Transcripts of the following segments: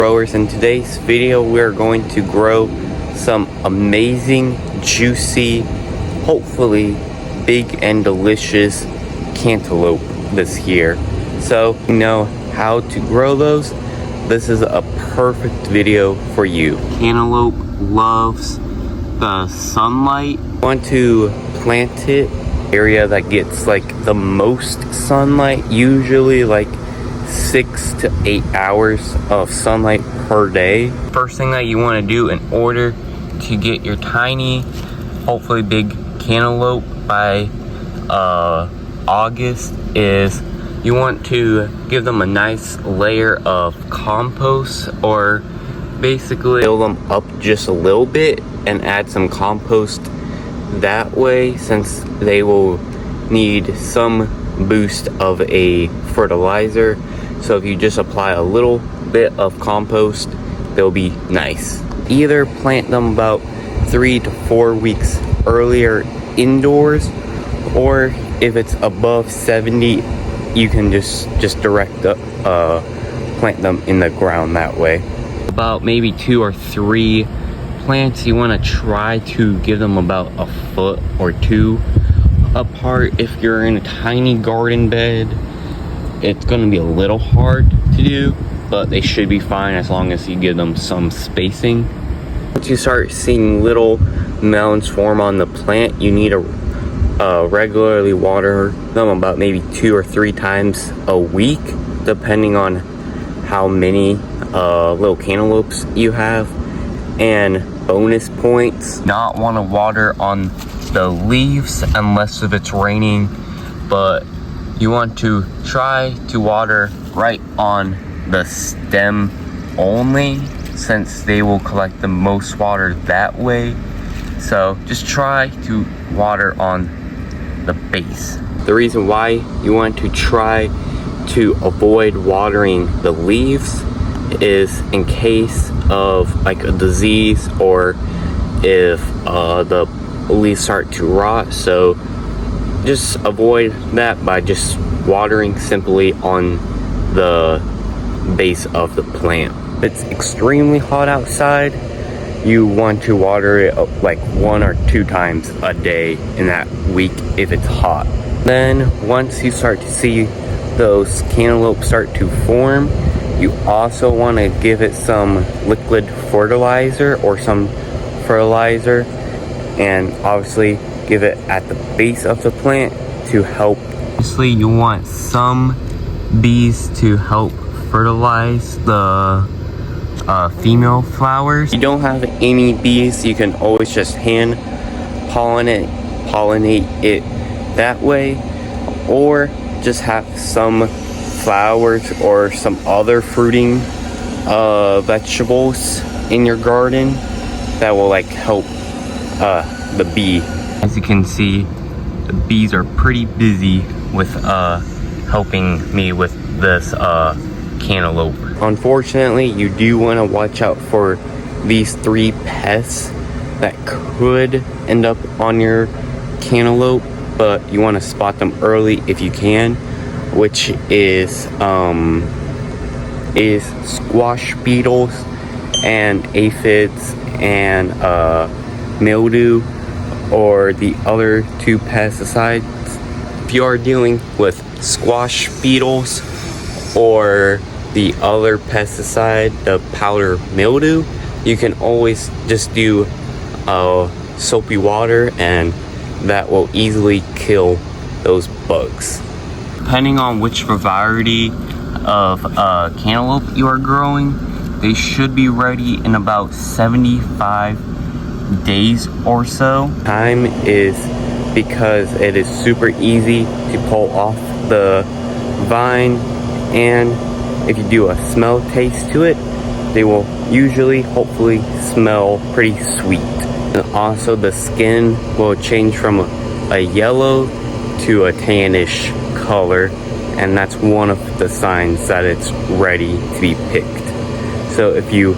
Growers, in today's video we're going to grow some amazing, juicy, hopefully big and delicious cantaloupe this year. So you know how to grow those. This is a perfect video for you. Cantaloupe loves the sunlight. You want to plant it area that gets like the most sunlight, usually like 6 to 8 hours of sunlight per day. First thing that you want to do in order to get your tiny, hopefully big cantaloupe by August is you want to give them a nice layer of compost, or basically fill them up just a little bit and add some compost that way, since they will need some boost of a fertilizer. So if you just apply a little bit of compost, they'll be nice. Either plant them about 3 to 4 weeks earlier indoors, or if it's above 70, you can just direct plant them in the ground that way. About maybe 2 or 3 plants, you want to try to give them about a foot or 2 apart. If you're in a tiny garden bed, it's going to be a little hard to do, but they should be fine as long as you give them some spacing. Once you start seeing little mounds form on the plant, you need to regularly water them about maybe 2 or 3 times a week, depending on how many little cantaloupes you have. And bonus points, not want to water on the leaves unless if it's raining, but you want to try to water right on the stem only, since they will collect the most water that way. So just try to water on the base. The reason why you want to try to avoid watering the leaves is in case of like a disease, or if the leaves start to rot. So just avoid that by just watering simply on the base of the plant. If it's extremely hot outside, you want to water it like 1 or 2 times a day in that week if it's hot. Then once you start to see those cantaloupes start to form, you also want to give it some liquid fertilizer or some fertilizer, and obviously give it at the base of the plant to help. Obviously you want some bees to help fertilize the female flowers. If you don't have any bees, you can always just hand pollinate it that way, or just have some flowers or some other fruiting vegetables in your garden that will like help the bee. As you can see, the bees are pretty busy with helping me with this cantaloupe. Unfortunately, you do want to watch out for these 3 pests that could end up on your cantaloupe, but you want to spot them early if you can, which is squash beetles and aphids and mildew, or the other 2 pesticides. If you are dealing with squash beetles or the other pesticide, the powder mildew, you can always just do soapy water, and that will easily kill those bugs. Depending on which variety of cantaloupe you are growing, they should be ready in about 75 days or so. Time is because it is super easy to pull off the vine, and if you do a smell taste to it, they will usually, hopefully, smell pretty sweet. And also the skin will change from a yellow to a tannish color, and that's one of the signs that it's ready to be picked. So if you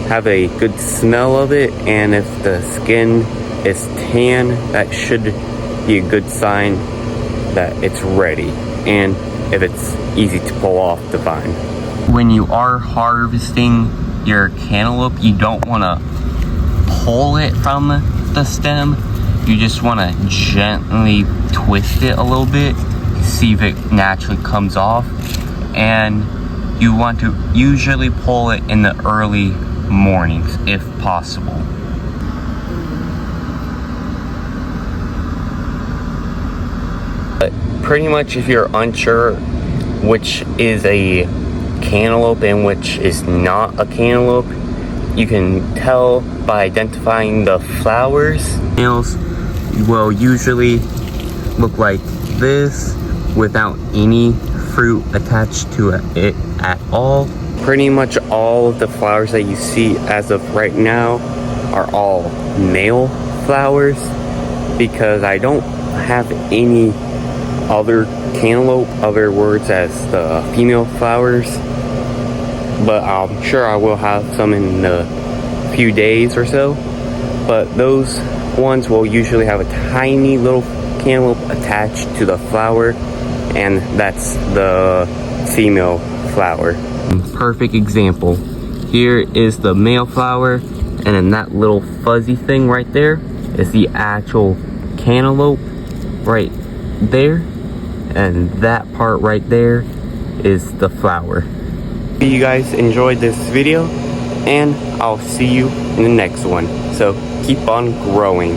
have a good smell of it, and if the skin is tan, that should be a good sign that it's ready, and if it's easy to pull off the vine. when you are harvesting your cantaloupe, you don't want to pull it from the stem. You just want to gently twist it a little bit, see if it naturally comes off. And you want to usually pull it in the early mornings if possible. But pretty much if you're unsure which is a cantaloupe and which is not a cantaloupe, you can tell by identifying the flowers. Males will usually look like this without any fruit attached to it at all. Pretty much all of the flowers that you see as of right now are all male flowers, because I don't have any other cantaloupe, other words as the female flowers, but I'm sure I will have some in a few days or so. But those ones will usually have a tiny little cantaloupe attached to the flower, and that's the female flower. Perfect example. Here is the male flower, and then that little fuzzy thing right there is the actual cantaloupe right there, and that part right there is the flower. Hope you guys enjoyed this video, and I'll see you in the next one. So keep on growing.